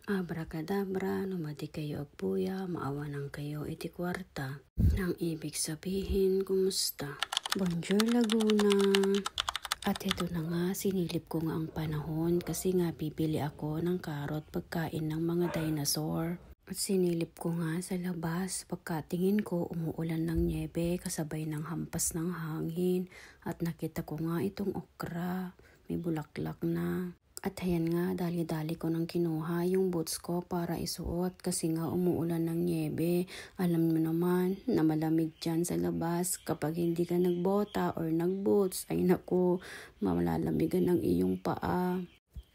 Abracadabra, numati kayo agpuya, maawanan kayo iti kwarta. Ang ibig sabihin, kumusta? Bonjour Laguna! At ito na nga, sinilip ko nga ang panahon kasi nga bibili ako ng karot pagkain ng mga dinosaur. At sinilip ko nga sa labas, pagkatingin ko umuulan ng niebe kasabay ng hampas ng hangin. At nakita ko nga itong okra, may bulaklak na. At ayan nga, dali-dali ko nang kinuha yung boots ko para isuot kasi nga umuulan ng niebe. Alam mo naman na malamig dyan sa labas. Kapag hindi ka nagbota or nagboots, ay naku, malalamigan ang iyong paa.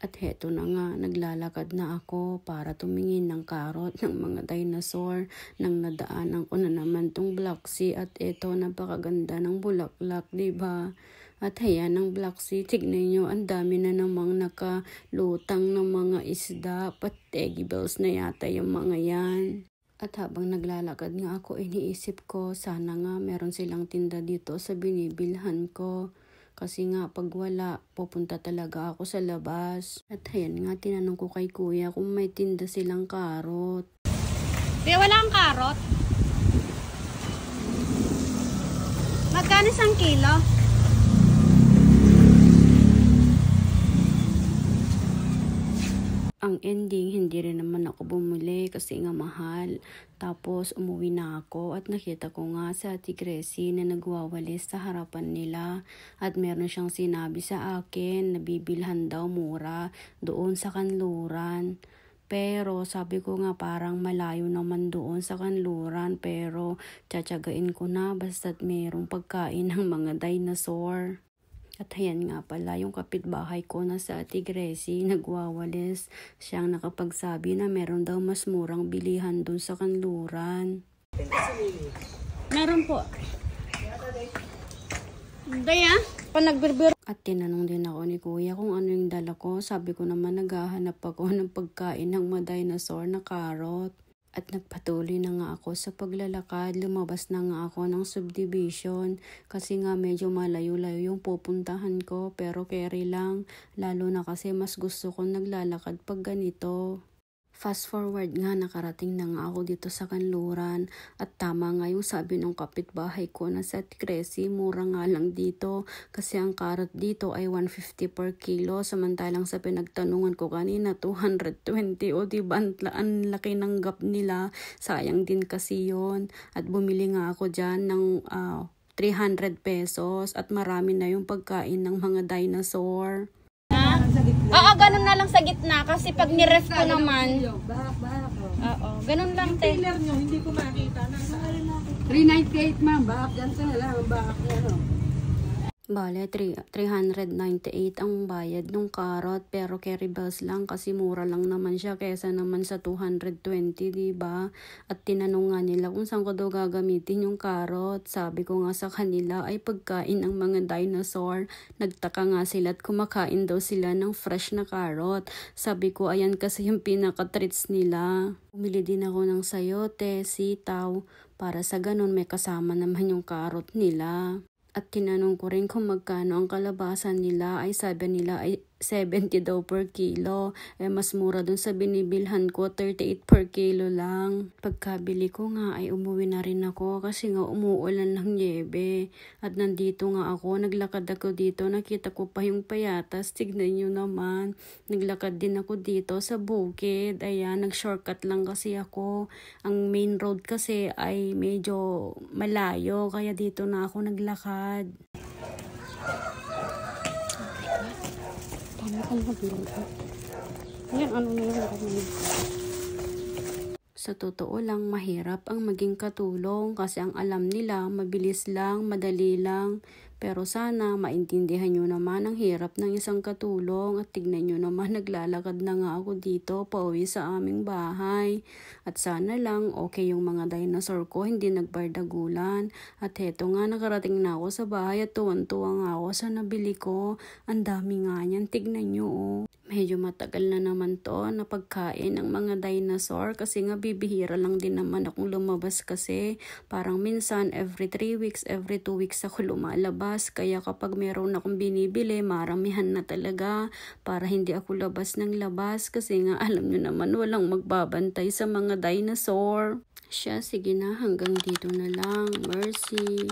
At heto na nga, naglalakad na ako para tumingin ng karot ng mga dinosaur. Nang nadaanan ko na naman tong Black Sea at eto, napakaganda ng bulaklak, diba? At ayan ang Black Sea, tignan nyo, ang dami na namang nakalutang ng mga isda, pategi bells na yata yung mga yan. At habang naglalakad nga ako, iniisip ko, sana nga meron silang tinda dito sa binibilhan ko. Kasi nga pag wala, pupunta talaga ako sa labas. At ayan nga, tinanong ko kay kuya kung may tinda silang karot. Di, wala ang karot? Magkano isang kilo? Ang ending, hindi rin naman ako bumili kasi nga mahal. Tapos umuwi na ako at nakita ko nga sa Ate Gracie na nagwawalis sa harapan nila. At meron siyang sinabi sa akin na bibilhan daw mura doon sa kanluran. Pero sabi ko nga parang malayo naman doon sa kanluran, pero tsatsagain ko na basta't merong pagkain ng mga dinosaur. At ayan nga pala, yung kapitbahay ko na sa Ate Gracie, nagwawalis. Siyang nakapagsabi na meron daw mas murang bilihan dun sa kanluran. Meron po. Daya, pa nagbirbir. At tinanong din ako ni kuya kung ano yung dala ko. Sabi ko naman naghahanap ako ng pagkain ng mga dinosaur na karot. At nagpatuloy na nga ako sa paglalakad, lumabas na nga ako ng subdivision kasi nga medyo malayo-layo yung pupuntahan ko, pero carry lang, lalo na kasi mas gusto kong naglalakad pag ganito. Fast forward nga, nakarating na nga ako dito sa kanluran at tama nga yung sabi ng kapitbahay ko na sa Ate Gracie, mura nga lang dito kasi ang karot dito ay 150 per kilo, samantalang sa pinagtanungan ko kanina 220. O diba, ang laki ng gap nila, sayang din kasi yon. At bumili nga ako dyan ng 300 pesos at marami na yung pagkain ng mga dinosaur. Oo, ganun na lang sa gitna kasi pag niref ko naman. Bahak. Oo, ganun lang te. Trailer nyo, hindi ko makita. 398 ma'am, bahak dyan sa lang, bahak nyo, no? Bale, 398 ang bayad ng karot, pero carry bells lang kasi mura lang naman siya kesa naman sa 220, diba? At tinanong nga nila kung saan ko daw gagamitin yung karot. Sabi ko nga sa kanila ay pagkain ng mga dinosaur. Nagtaka nga sila at kumakain daw sila ng fresh na karot. Sabi ko ayan kasi yung pinaka-treats nila. Bumili din ako ng sayote, sitaw, para sa ganun may kasama naman yung karot nila. At tinanong ko rin kung magkano ang kalabasan nila, ay sabi nila ay 70 daw per kilo. Mas mura dun sa binibilhan ko, 38 per kilo lang. Pagkabili ko nga ay umuwi na rin ako kasi nga umuulan ng niebe. At nandito nga ako, naglakad ako dito, nakita ko pa yung payatas, tignan nyo naman. Naglakad din ako dito sa bukid, ayan, nag-shortcut lang kasi ako. Ang main road kasi ay medyo malayo, kaya dito na ako naglakad. Sa totoo lang, mahirap ang maging katulong kasi ang alam nila mabilis lang, madali lang. Pero sana maintindihan nyo naman ang hirap ng isang katulong at tignan nyo naman naglalakad na nga ako dito pauwi sa aming bahay. At sana lang okay yung mga dinosaur ko, hindi nagbardagulan. At heto nga, nakarating na ako sa bahay at tuwan-tuwa nga ako sa nabili ko. Ang dami nga yan, tignan nyo oh. Medyo matagal na naman to na pagkain ng mga dinosaur kasi nga bibihira lang din naman akong lumabas kasi parang minsan every 3 weeks, every 2 weeks ako lumalabas. labas. Kaya kapag meron akong binibili, maramihan na talaga para hindi ako labas ng labas. Kasi nga alam nyo naman walang magbabantay sa mga dinosaur. Siya, sige na, hanggang dito na lang. Mercy.